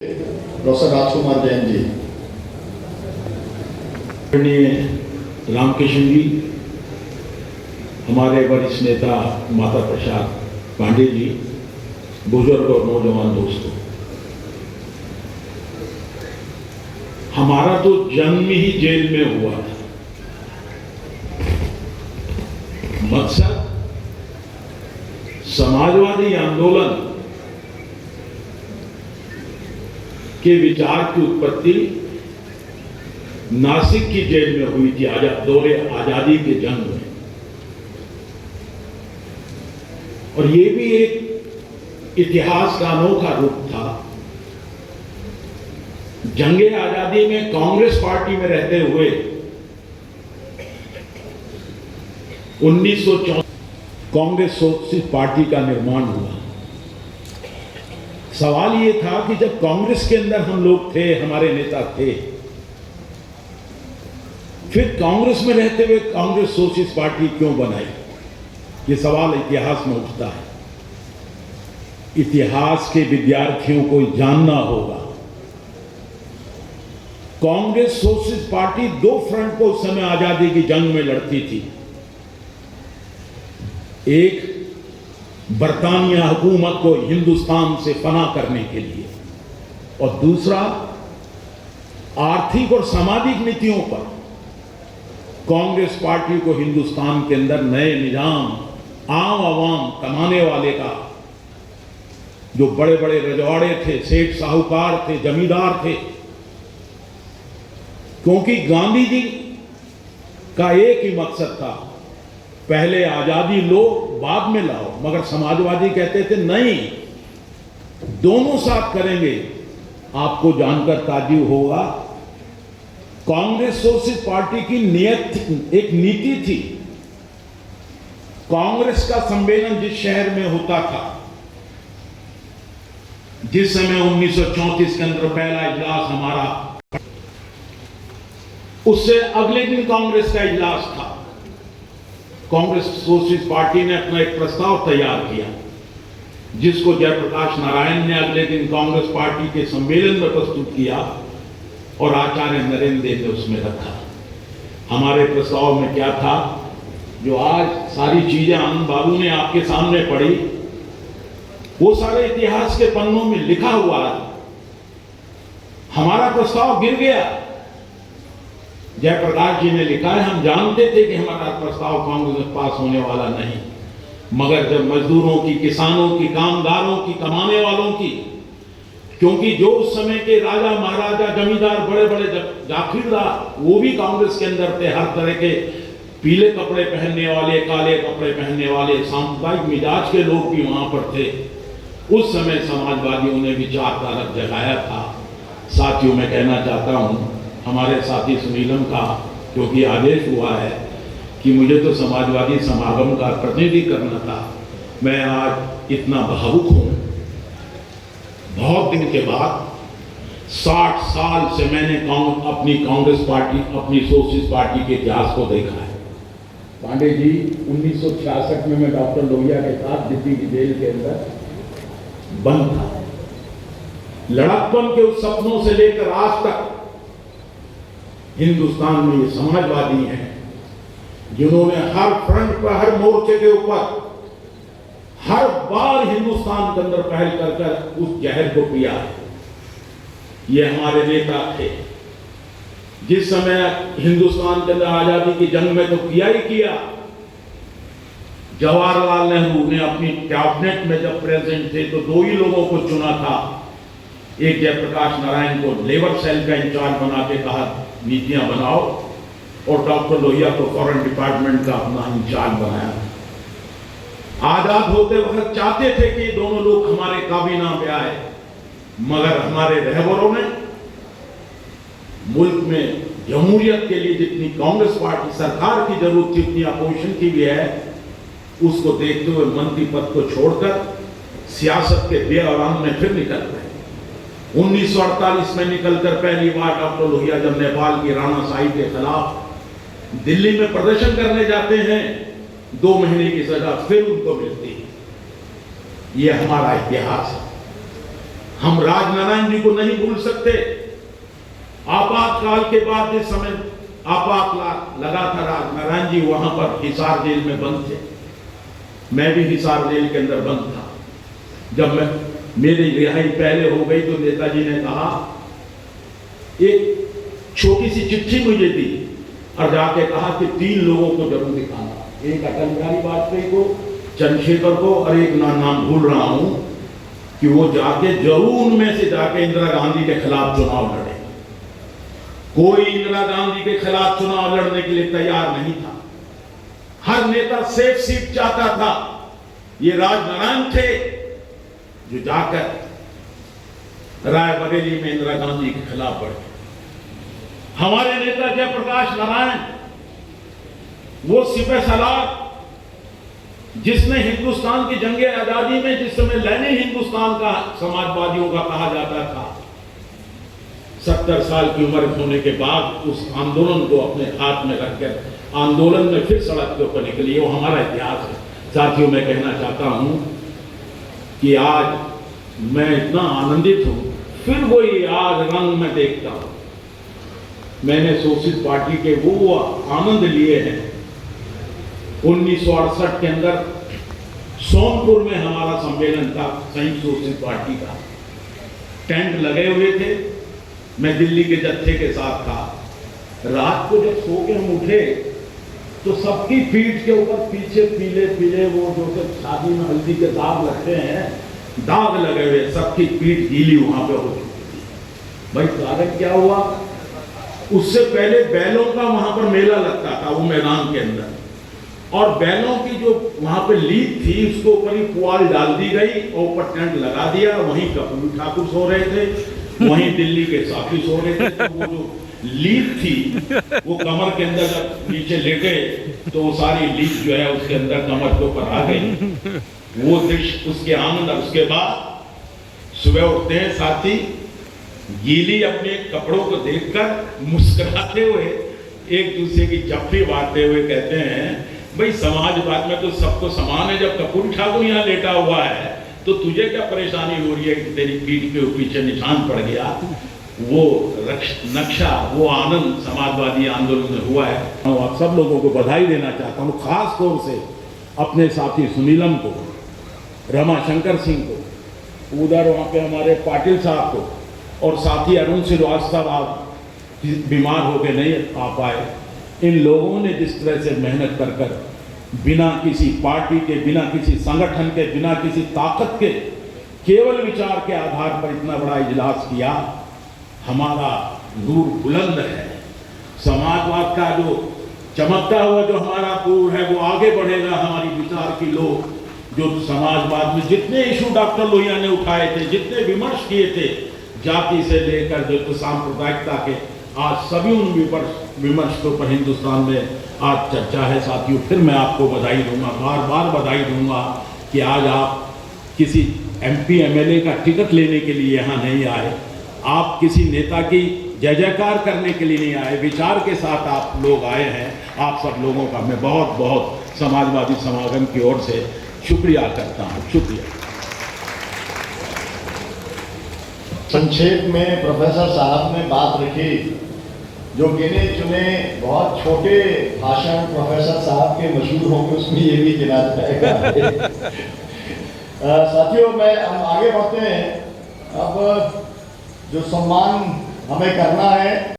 Professor राजकुमार जैन जी, रामकृष्ण जी, हमारे वरिष्ठ नेता माता प्रसाद पांडे जी, बुजुर्ग और नौजवान दोस्तों, हमारा तो जन्म ही जेल में हुआ था। मकसद समाजवादी आंदोलन के विचार की उत्पत्ति नासिक की जेल में हुई थी दौरे आजादी के जंग में। और यह भी एक इतिहास का अनोखा रूप था। जंगे आजादी में कांग्रेस पार्टी में रहते हुए 1964 कांग्रेस सोशलिस्ट पार्टी का निर्माण हुआ। सवाल यह था कि जब कांग्रेस के अंदर हम लोग थे, हमारे नेता थे, फिर कांग्रेस में रहते हुए कांग्रेस सोशलिस्ट पार्टी क्यों बनाई? यह सवाल इतिहास में उठता है। इतिहास के विद्यार्थियों को जानना होगा, कांग्रेस सोशलिस्ट पार्टी दो फ्रंट को उस समय आजादी की जंग में लड़ती थी। एक, बरतानिया हुकूमत को हिंदुस्तान से फना करने के लिए, और दूसरा, आर्थिक और सामाजिक नीतियों पर कांग्रेस पार्टी को हिंदुस्तान के अंदर नए निजाम, आम आवाम कमाने वाले का, जो बड़े बड़े रजवाड़े थे, सेठ साहूकार थे, जमींदार थे, क्योंकि गांधी जी का एक ही मकसद था, पहले आजादी लो बाद में लाओ। मगर समाजवादी कहते थे नहीं, दोनों साथ करेंगे। आपको जानकर ताज्जुब होगा, कांग्रेस सोशलिस्ट पार्टी की एक नीति थी। कांग्रेस का सम्मेलन जिस शहर में होता था, जिस समय 1934 के अंदर पहला इजलास हमारा, उससे अगले दिन कांग्रेस का इजलास था। कांग्रेस सोशलिस्ट पार्टी ने अपना एक प्रस्ताव तैयार किया, जिसको जयप्रकाश नारायण ने अगले दिन कांग्रेस पार्टी के सम्मेलन में प्रस्तुत किया और आचार्य नरेंद्र देव ने उसमें रखा। हमारे प्रस्ताव में क्या था, जो आज सारी चीजें आनंद बाबू ने आपके सामने पढ़ी, वो सारे इतिहास के पन्नों में लिखा हुआ है। हमारा प्रस्ताव गिर गया। जयप्रकाश जी ने लिखा है, हम जानते थे कि हमारा प्रस्ताव कांग्रेस में पास होने वाला नहीं, मगर जब मजदूरों की, किसानों की, कामगारों की, कमाने वालों की, क्योंकि जो उस समय के राजा महाराजा, जमींदार, बड़े बड़े जागीरदार, वो भी कांग्रेस के अंदर थे। हर तरह के पीले कपड़े पहनने वाले, काले कपड़े पहनने वाले, सांप्रदायिक मिजाज के लोग भी वहां पर थे। उस समय समाजवादियों ने विचारधारा जगाया था। साथियों, मैं कहना चाहता हूं हमारे साथी सुनीलम का, क्योंकि आदेश हुआ है कि मुझे तो समाजवादी समागम का प्रतिनिधि करना था, मैं आज इतना भावुक हूं। बहुत दिन के बाद 60 साल से मैंने अपनी कांग्रेस पार्टी, अपनी सोशलिस्ट पार्टी के इतिहास को देखा है। पांडे जी, 1966 में मैं डॉक्टर लोहिया के साथ दिल्ली की जेल के अंदर बंद था। लड़कपन के उस सपनों से लेकर आज तक हिंदुस्तान में ये समाजवादी हैं, जिन्होंने हर फ्रंट पर, हर मोर्चे के ऊपर, हर बार हिंदुस्तान के अंदर पहल कर उस जहर को पिया है। ये हमारे नेता थे। जिस समय हिंदुस्तान के अंदर आजादी की जंग में तो किया ही किया। जवाहरलाल नेहरू ने अपनी कैबिनेट में जब प्रेसिडेंट थे तो दो ही लोगों को चुना था। एक जयप्रकाश नारायण को लेबर सेल का इंचार्ज बना के कहा नीतियां बनाओ, और डॉक्टर लोहिया को फॉरेन डिपार्टमेंट का अपना इंचार्ज बनाया। आजाद होते वक्त चाहते थे कि दोनों लोग हमारे काबीना में आए, मगर हमारे रहबरों ने मुल्क में जमहूरियत के लिए जितनी कांग्रेस पार्टी सरकार की जरूरत थी, उतनी अपोजिशन की भी है, उसको देखते हुए मंत्री पद को छोड़कर सियासत के बेअराम में फिर निकल गए। 1948 में निकलकर पहली बार डॉक्टर लोहिया जब नेपाल की राणाशाही के खिलाफ दिल्ली में प्रदर्शन करने जाते हैं, 2 महीने की सजा फिर उनको मिलती है। यह हमारा इतिहास है। हम राजनारायण जी को नहीं भूल सकते। आपातकाल के बाद जिस समय आपात लगा था, राजनारायण जी वहां पर हिसार जेल में बंद थे। मैं भी हिसार जेल के अंदर बंद था। जब मेरी रिहाई पहले हो गई तो नेताजी ने कहा, एक छोटी सी चिट्ठी मुझे दी और जाके कहा कि 3 लोगों को जरूर दिखाना, एक अटल बिहारी वाजपेयी को, चंद्रशेखर को, और एक नाम भूल रहा हूं, कि वो जाके जरूर उनमें से जाके इंदिरा गांधी के खिलाफ चुनाव लड़े। कोई इंदिरा गांधी के खिलाफ चुनाव लड़ने के लिए तैयार नहीं था। हर नेता सेफ सीट चाहता था। ये राजनारायण थे जो जाकर रायबरेली में इंदिरा गांधी के खिलाफ बढ़े। हमारे नेता जयप्रकाश नारायण, वो सिपह सलार जिसने हिंदुस्तान की जंगे आजादी में, जिस समय लैने हिंदुस्तान का समाजवादियों का कहा जाता था, 70 साल की उम्र होने के बाद उस आंदोलन को अपने हाथ में रखकर आंदोलन में फिर सड़क के ऊपर निकली। वो हमारा इतिहास है। साथियों, मैं कहना चाहता हूं कि आज मैं इतना आनंदित हूं, फिर वही आज रंग में देखता हूं। मैंने सोशलिस्ट पार्टी के वो आनंद लिए हैं। 1968 के अंदर सोनपुर में हमारा सम्मेलन था, संयुक्त सोशलिस्ट पार्टी का। टेंट लगे हुए थे, मैं दिल्ली के जत्थे के साथ था। रात को जब सो के हम उठे तो सबकी पीठ के ऊपर पीछे पीले पीले वो जो शादी में हल्दी के दाग लगते हैं, दाग लगे हुए, सबकी पीठ गीली वहां पे हो चुकी थी। भाई कारण क्या हुआ? उससे पहले बैलों का वहां पर मेला लगता था वो मैदान के अंदर, और बैलों की जो वहां पे लीद थी उसको ऊपर ही पुआल डाल दी गई और ऊपर टेंट लगा दिया। वहीं कपूर ठाकुर सो रहे थे, वहीं दिल्ली के साथी सो रहे थे। तो वो जो लीद थी वो कमर के अंदर जब नीचे लेटे तो वो सारी लीद जो है उसके अंदर कमर के ऊपर आ गई। वो दृश्य, उसके आनंद। उसके बाद सुबह उठते हैं साथी, गीली अपने कपड़ों को देखकर मुस्कुराते हुए एक दूसरे की चप्पी बांटते हुए कहते हैं, भाई समाजवाद में तो सबको समान है। जब कपूर ठाकुर यहाँ लेटा हुआ है तो तुझे क्या परेशानी हो रही है कि तेरी पीठ के पीछे निशान पड़ गया? वो नक्शा, वो आनंद समाजवादी आंदोलन में हुआ है। आप सब लोगों को बधाई देना चाहता हूँ, खास तौर से अपने साथी सुनीलम को, रमाशंकर सिंह को, उधर वहाँ पे हमारे पाटिल साहब को, और साथी अरुण श्रीवास्तव आप बीमार होकर नहीं आ पाए। इन लोगों ने जिस तरह से मेहनत कर कर बिना किसी पार्टी के, बिना किसी संगठन के, बिना किसी ताकत के, केवल विचार के आधार पर इतना बड़ा इजलास किया, हमारा नूर बुलंद है। समाजवाद का जो चमकता हुआ जो हमारा नूर है वो आगे बढ़ेगा। हमारी विचार की लोग जो समाजवाद में जितने इशू डॉक्टर लोहिया ने उठाए थे, जितने विमर्श किए थे, जाति से लेकर जो सांप्रदायिकता के, आज सभी उन विमर्शों पर हिंदुस्तान में आज चर्चा है। साथियों, फिर मैं आपको बधाई दूंगा, बार बार बधाई दूंगा कि आज आप किसी MP MLA का टिकट लेने के लिए यहाँ नहीं आए, आप किसी नेता की जय जयकार करने के लिए नहीं आए, विचार के साथ आप लोग आए हैं। आप सब लोगों का मैं बहुत बहुत समाजवादी समागम की ओर से शुक्रिया करता हूँ। शुक्रिया। संक्षेप में प्रोफेसर साहब ने बात रखी, जो गिने चुने बहुत छोटे भाषण प्रोफेसर साहब के मशहूर होंगे उसमें ये भी गिना जाएगा। साथियों, हम आगे बढ़ते हैं। अब जो सम्मान हमें करना है